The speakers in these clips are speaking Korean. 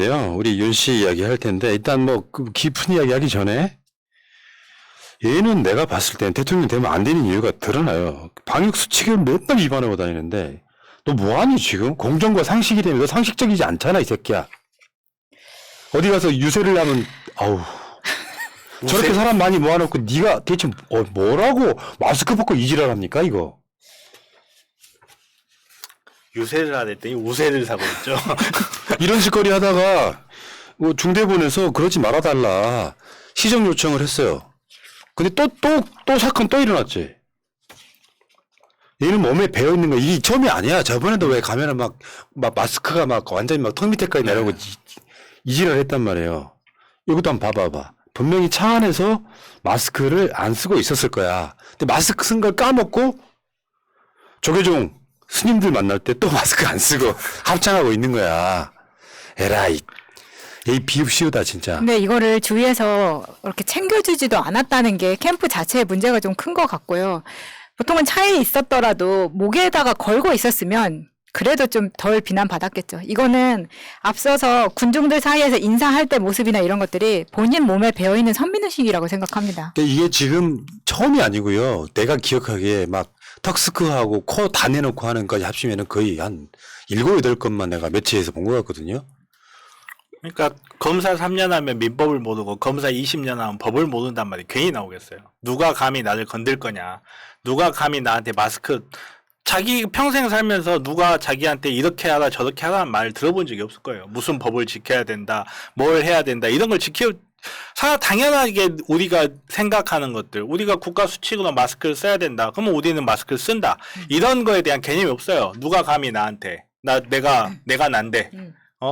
있는데요. 우리 윤 씨 이야기 할 텐데 일단 뭐 그 깊은 이야기 하기 전에 얘는 내가 봤을 땐 대통령 되면 안 되는 이유가 드러나요. 방역 수칙을 맨날 위반하고 다니는데 너 뭐하니 지금? 공정과 상식이 되면 너 상식적이지 않잖아 이 새끼야. 어디 가서 유세를 하면 아우 저렇게 사람 많이 모아놓고 네가 대체 뭐라고 마스크 벗고 이지랄 합니까 이거? 유세를 하랬더니 우세를 사고 있죠. 이런 짓거리 하다가 뭐 중대본에서 그러지 말아달라 시정 요청을 했어요. 근데 또 사건 또 일어났지. 얘는 몸에 배어 있는 거 이게 처음이 아니야. 저번에도 왜 가면은 막 마스크가 막 완전히 막 턱 밑에까지 내려오고 이지랄 했단 말이에요. 이것도 한번 봐봐봐. 분명히 차 안에서 마스크를 안 쓰고 있었을 거야. 근데 마스크 쓴 걸 까먹고 조계종 스님들 만날 때 또 마스크 안 쓰고 합창하고 있는 거야. 에라이. 이 비읍시우다 진짜. 근데 이거를 주위에서 이렇게 챙겨주지도 않았다는 게 캠프 자체의 문제가 좀 큰 것 같고요. 보통은 차에 있었더라도 목에다가 걸고 있었으면 그래도 좀 덜 비난받았겠죠. 이거는 앞서서 군중들 사이에서 인사할 때 모습이나 이런 것들이 본인 몸에 배어있는 선민의식이라고 생각합니다. 이게 지금 처음이 아니고요. 내가 기억하기에 막 턱스크하고 코 다 내놓고 하는 것까지 합치면은 거의 한 7, 8건만 내가 매체에서 본 것 같거든요. 그러니까 검사 3년 하면 민법을 모르고 검사 20년 하면 법을 모른단 말이 괜히 나오겠어요. 누가 감히 나를 건들 거냐. 누가 감히 나한테 마스크 자기 평생 살면서 누가 자기한테 이렇게 하라 저렇게 하라는 말 들어본 적이 없을 거예요. 무슨 법을 지켜야 된다. 뭘 해야 된다. 이런 걸 당연하게 우리가 생각하는 것들. 우리가 국가 수칙으로 마스크를 써야 된다. 그러면 우리는 마스크를 쓴다. 이런 거에 대한 개념이 없어요. 누가 감히 나한테. 내가 난데.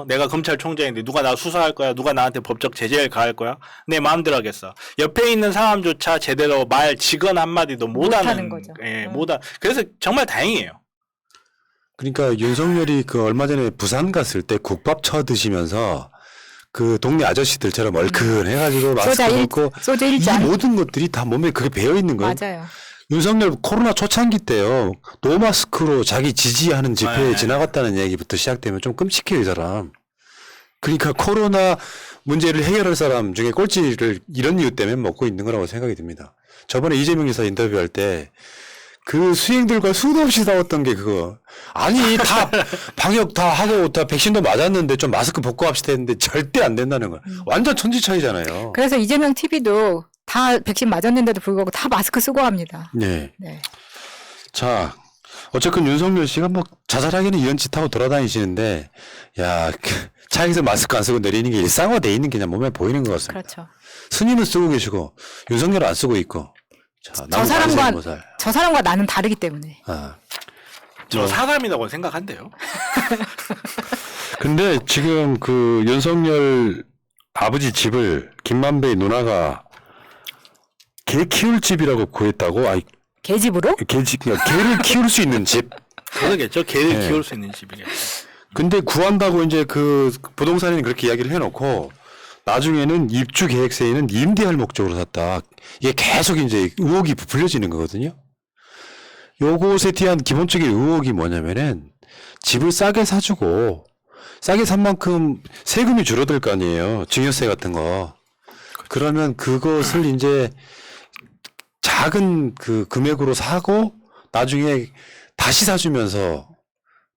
내가 검찰총장인데 누가 나 수사할 거야? 누가 나한테 법적 제재를 가할 거야? 내 마음대로 하겠어. 옆에 있는 사람조차 제대로 말 직언 한마디도 못하는 거죠. 예, 그래서 정말 다행이에요. 그러니까 윤석열이 그 얼마 전에 부산 갔을 때 국밥 쳐 드시면서 그 동네 아저씨들처럼 얼큰해가지고 마스크 벗고 소주 이 1잔. 모든 것들이 다 몸에 그게 배어 있는 거예요. 맞아요. 윤석열 코로나 초창기 때요. 노마스크로 자기 지지하는 집회에 지나갔다는 얘기부터 시작되면 좀 끔찍해요, 이 사람. 그러니까 코로나 문제를 해결할 사람 중에 꼴찌를 이런 이유 때문에 먹고 있는 거라고 생각이 듭니다. 저번에 이재명 지사 인터뷰할 때 그 수행들과 수도 없이 싸웠던 게 그거. 아니, 다 방역 다 하고 다 백신도 맞았는데 좀 마스크 벗고 합시다 했는데 절대 안 된다는 거야. 완전 천지차이잖아요. 그래서 이재명 TV도 다 백신 맞았는데도 불구하고 다 마스크 쓰고 합니다. 네. 네. 자, 어쨌건 윤석열 씨가 뭐 자잘하게는 이런 짓 하고 돌아다니시는데, 야, 차에서 마스크 안 쓰고 내리는 게 일상화돼 있는 게 그냥 몸에 보이는 것 같습니다. 그렇죠. 스님은 쓰고 계시고, 윤석열은 안 쓰고 있고, 자, 저 사람과 나는 다르기 때문에. 저 사람이라고 생각한대요. 근데 지금 그 윤석열 아버지 집을 김만배 누나가 개 키울 집이라고 구했다고? 개집으로? 개를 키울 수 있는 집. 그러겠죠. 개를 네. 키울 수 있는 집이겠죠. 근데 구한다고 이제 그 부동산인 그렇게 이야기를 해놓고 나중에는 입주 계획서에는 임대할 목적으로 샀다. 이게 계속 이제 의혹이 부풀려지는 거거든요. 요것에 대한 기본적인 의혹이 뭐냐면은 집을 싸게 사주고 싸게 산 만큼 세금이 줄어들 거 아니에요. 증여세 같은 거. 그러면 그것을 이제 작은 그 금액으로 사고 나중에 다시 사주면서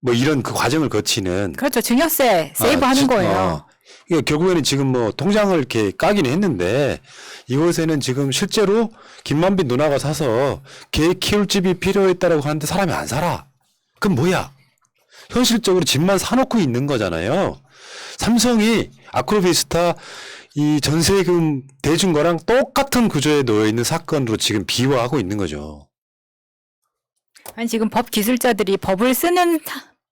뭐 이런 그 과정을 거치는. 그렇죠. 증여세 세이브 하는 거예요. 이게 결국에는 지금 뭐 통장을 이렇게 까기는 했는데 이곳에는 지금 실제로 김만빈 누나가 사서 개 키울 집이 필요했다라고 하는데 사람이 안 살아. 그럼 뭐야? 현실적으로 집만 사놓고 있는 거잖아요. 삼성이 아크로비스타 이 전세금 대준 거랑 똑같은 구조에 놓여 있는 사건으로 지금 비화하고 있는 거죠. 아니 지금 법 기술자들이 법을 쓰는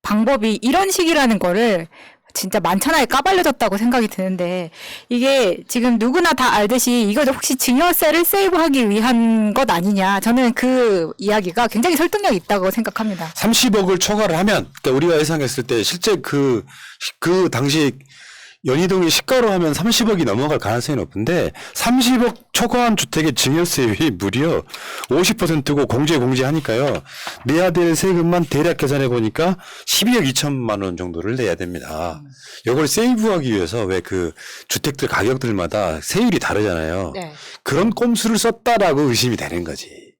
방법이 이런 식이라는 거를 진짜 만천하에 까발려졌다고 생각이 드는데 이게 지금 누구나 다 알듯이 이거 혹시 증여세를 세이브하기 위한 것 아니냐. 저는 그 이야기가 굉장히 설득력이 있다고 생각합니다. 30억을 초과를 하면 그러니까 우리가 예상했을 때 실제 그 당시 연희동이 시가로 하면 30억이 넘어갈 가능성이 높은데 30억 초과한 주택의 증여세율이 무려 50%고 공제하니까요. 내야 될 세금만 대략 계산해 보니까 12억 2천만 원 정도를 내야 됩니다. 이걸 세이브하기 위해서 왜 그 주택들 가격들마다 세율이 다르잖아요. 네. 그런 꼼수를 썼다라고 의심이 되는 거지.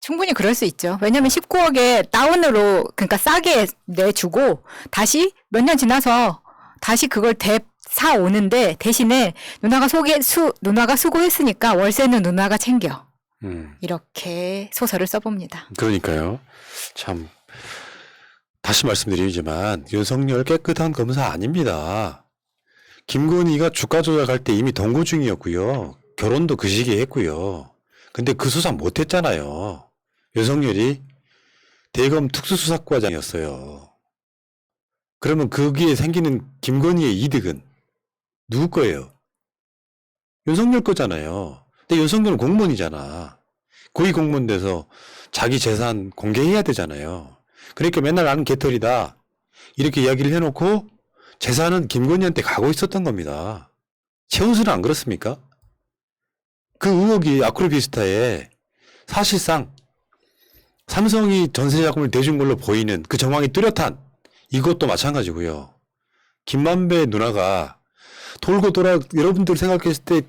충분히 그럴 수 있죠. 왜냐하면 19억에 다운으로 그러니까 싸게 내주고 다시 몇 년 지나서 다시 그걸 사 오는데 대신에 누나가 수고했으니까 월세는 누나가 챙겨. 이렇게 소설을 써봅니다. 그러니까요. 참 다시 말씀드리지만 윤석열 깨끗한 검사 아닙니다. 김건희가 주가 조작할 때 이미 동거 중이었고요. 결혼도 그 시기에 했고요. 근데 그 수사 못했잖아요. 윤석열이 대검 특수수사과장이었어요. 그러면 거기에 생기는 김건희의 이득은 누구 거예요? 윤석열 거잖아요. 근데 윤석열은 공무원이잖아. 고위 공무원 돼서 자기 재산 공개해야 되잖아요. 그러니까 맨날 나는 개털이다. 이렇게 이야기를 해놓고 재산은 김건희한테 가고 있었던 겁니다. 최은수는 안 그렇습니까? 그 의혹이 아크로비스타에 사실상 삼성이 전세 자금을 대준 걸로 보이는 그 정황이 뚜렷한 이것도 마찬가지고요. 김만배 누나가 돌고 돌아 여러분들 생각했을 때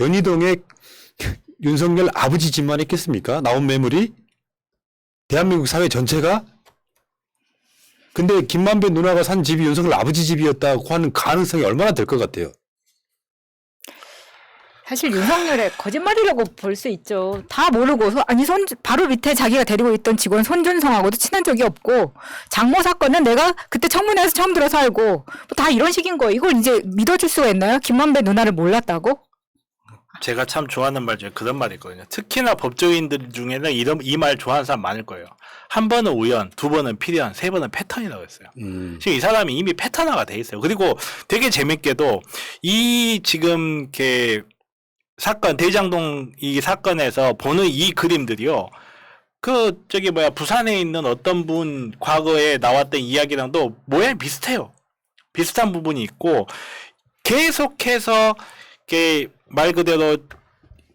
연희동에 윤석열 아버지 집만 있겠습니까? 나온 매물이 대한민국 사회 전체가. 근데 김만배 누나가 산 집이 윤석열 아버지 집이었다고 하는 가능성이 얼마나 될 것 같아요. 사실 윤석열의 거짓말이라고 볼 수 있죠. 다 모르고 바로 밑에 자기가 데리고 있던 직원 손준성하고도 친한 적이 없고 장모 사건은 내가 그때 청문회에서 처음 들어서 알고 뭐 다 이런 식인 거예요. 이걸 이제 믿어줄 수가 있나요? 김만배 누나를 몰랐다고? 제가 참 좋아하는 말 중에 그런 말이 있거든요. 특히나 법조인들 중에는 이 말 좋아하는 사람 많을 거예요. 한 번은 우연, 두 번은 필연, 세 번은 패턴이라고 했어요. 지금 이 사람이 이미 패턴화가 돼 있어요. 그리고 되게 재밌게도 이 지금 이렇게 사건 대장동 이 사건에서 보는 이 그림들이요. 부산에 있는 어떤 분 과거에 나왔던 이야기랑도 모양이 비슷해요. 비슷한 부분이 있고 계속해서 말 그대로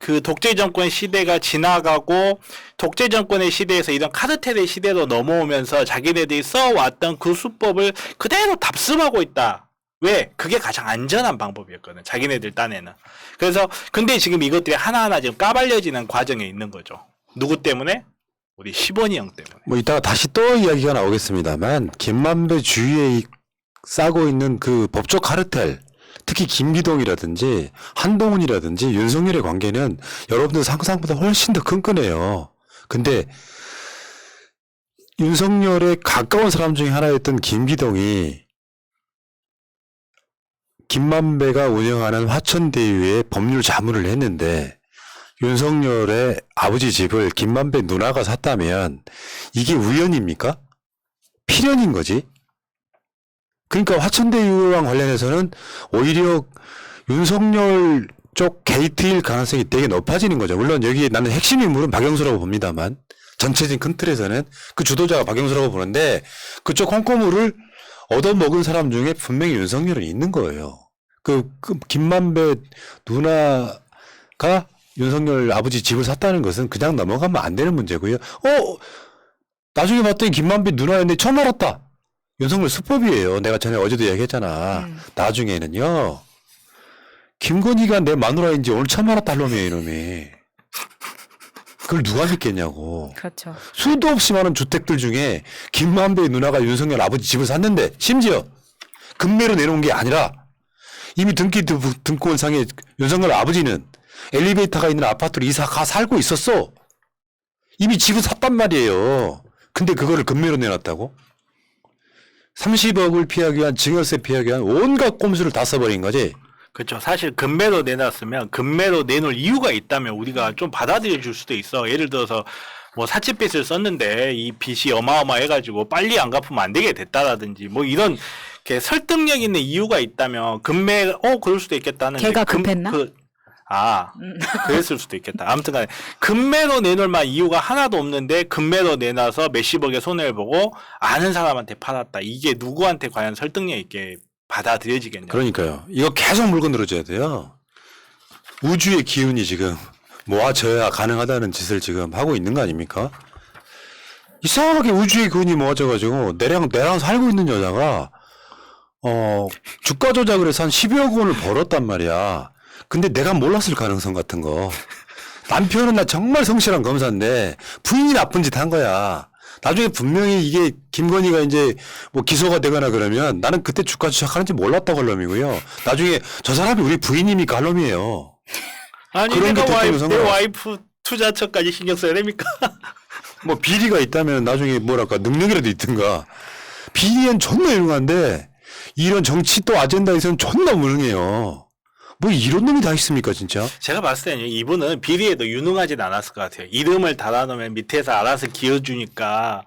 그 독재 정권 시대가 지나가고 독재 정권의 시대에서 이런 카르텔의 시대로 넘어오면서 자기네들이 써왔던 그 수법을 그대로 답습하고 있다. 왜? 그게 가장 안전한 방법이었거든. 자기네들 딴에는. 그래서 근데 지금 이것들이 하나하나 지금 까발려지는 과정에 있는 거죠. 누구 때문에? 우리 10원이 형 때문에. 뭐 이따가 다시 또 이야기가 나오겠습니다만 김만배 주위에 싸고 있는 그 법조 카르텔, 특히 김기동이라든지 한동훈이라든지 윤석열의 관계는 여러분들 상상보다 훨씬 더 끈끈해요. 근데 윤석열의 가까운 사람 중에 하나였던 김기동이 김만배가 운영하는 화천대유에 법률 자문을 했는데 윤석열의 아버지 집을 김만배 누나가 샀다면 이게 우연입니까? 필연인 거지. 그러니까 화천대유랑 관련해서는 오히려 윤석열 쪽 게이트일 가능성이 되게 높아지는 거죠. 물론 여기 나는 핵심 인물은 박영수라고 봅니다만 전체적인 큰 틀에서는 그 주도자가 박영수라고 보는데 그쪽 콩고물을 얻어먹은 사람 중에 분명히 윤석열은 있는 거예요. 그 김만배 누나가 윤석열 아버지 집을 샀다는 것은 그냥 넘어가면 안 되는 문제고요. 나중에 봤더니 김만배 누나였는데 처음 알았다. 윤석열 수법이에요. 내가 전에 어제도 얘기했잖아. 나중에는요. 김건희가 내 마누라인지 오늘 처음 알았다 놈이에요, 이놈이. 그걸 누가 믿겠냐고. 그렇죠. 수도 없이 많은 주택들 중에 김만배 누나가 윤석열 아버지 집을 샀는데 심지어 금매로 내놓은 게 아니라 이미 등기권상에 윤석열 아버지는 엘리베이터가 있는 아파트로 이사가 살고 있었어. 이미 집을 샀단 말이에요. 근데 그거를 금매로 내놨다고? 30억을 피하기 위한 증여세 피하기 위한 온갖 꼼수를 다 써버린 거지. 그렇죠. 사실 금매로 내놨으면 금매로 내놓을 이유가 있다면 우리가 좀 받아들여 줄 수도 있어. 예를 들어서 뭐 사채빚을 썼는데 이 빚이 어마어마해가지고 빨리 안 갚으면 안 되게 됐다라든지 뭐 이런 이렇게 설득력 있는 이유가 있다면 금매 그럴 수도 있겠다는. 걔가 급했나? 그랬을 수도 있겠다. 아무튼 간에 금매로 내놓을 만한 이유가 하나도 없는데 금매로 내놔서 몇십억의 손해를 보고 아는 사람한테 팔았다. 이게 누구한테 과연 설득력 있게 받아들여지겠냐. 그러니까요. 이거 계속 물고 늘어져야 돼요. 우주의 기운이 지금 모아져야 가능하다는 짓을 지금 하고 있는 거 아닙니까? 이상하게 우주의 기운이 모아져가지고 내랑 살고 있는 여자가 주가 조작을 해서 한 10여 원을 벌었단 말이야. 근데 내가 몰랐을 가능성 같은 거. 남편은 나 정말 성실한 검사인데 부인이 나쁜 짓 한 거야. 나중에 분명히 이게 김건희가 이제 뭐 기소가 되거나 그러면 나는 그때 주가 조작하는지 몰랐다고 할 놈이고요. 나중에 저 사람이 우리 부인이니까 할 놈이에요. 아니 그런 게 내가 대통령 내 선거. 와이프 투자처까지 신경 써야 됩니까? 뭐 비리가 있다면 나중에 뭐랄까 능력이라도 있든가. 비리는 존나 유능한데 이런 정치 또 아젠다에서는 존나 무능해요. 뭐 이런 놈이 다 있습니까 진짜? 제가 봤을 때는 이분은 비리에도 유능하진 않았을 것 같아요. 이름을 달아놓으면 밑에서 알아서 기어주니까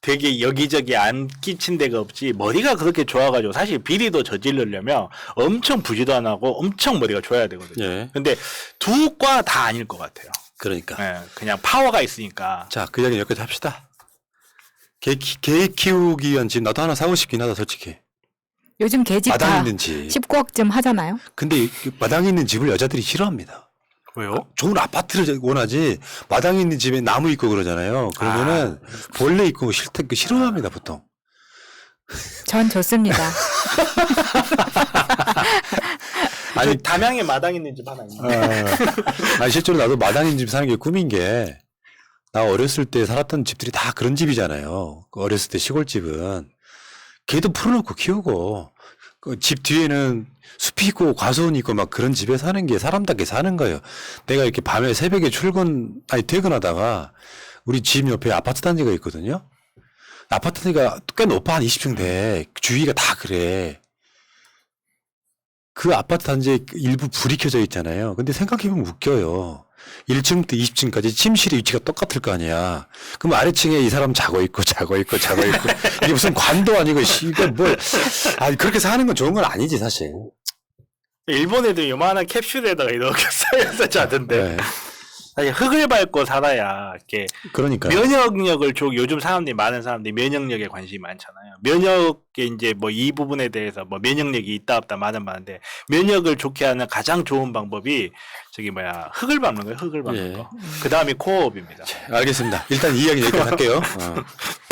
되게 여기저기 안 끼친 데가 없지 머리가 그렇게 좋아가지고 사실 비리도 저지르려면 엄청 부지도 안 하고 엄청 머리가 좋아야 되거든요. 예. 근데 두 과 다 아닐 것 같아요. 그러니까. 예, 그냥 파워가 있으니까. 자, 그 이야기 여기까지 합시다. 개 키우기 위한 집 나도 하나 사고 싶긴 하다 솔직히. 요즘 개집 마당 다 있는 집. 19억쯤 하잖아요. 근데 마당 있는 집을 여자들이 싫어합니다. 왜요? 좋은 아파트를 원하지 마당 있는 집에 나무 있고 그러잖아요. 그러면은 벌레 있고 싫어합니다 보통. 전 좋습니다. 아니 담양에 마당 있는 집 하나 있는데. 아니 실제로 나도 마당 있는 집 사는 게 꿈인 게 나 어렸을 때 살았던 집들이 다 그런 집이잖아요. 그 어렸을 때 시골집은 개도 풀어놓고 키우고 그 집 뒤에는 숲이 있고 과수원이 있고 막 그런 집에 사는 게 사람답게 사는 거예요. 내가 이렇게 밤에 새벽에 퇴근하다가 우리 집 옆에 아파트 단지가 있거든요. 아파트 단지가 꽤 높아 한 20층 돼. 주위가 다 그래. 그 아파트 단지에 일부 불이 켜져 있잖아요. 근데 생각해보면 웃겨요. 1층부터 20층까지 침실의 위치가 똑같을 거 아니야. 그럼 아래층에 이 사람 자고 있고. 이게 무슨 관도 아니고, 이게 뭘. 아, 그렇게 사는 건 좋은 건 아니지, 사실. 일본 애들 요만한 캡슐에다가 이렇게 쌓여서 자던데. 네. 사실 흙을 밟고 살아야 이렇게 그러니까요. 면역력을 요즘 많은 사람들이 면역력에 관심이 많잖아요. 면역에 이제 뭐 이 부분에 대해서 뭐 면역력이 있다 없다 많은데 면역을 좋게 하는 가장 좋은 방법이 흙을 밟는 거예요. 흙을 밟는 예. 거. 그 다음이 코어업입니다. 알겠습니다. 일단 이 이야기 여기까지 할게요.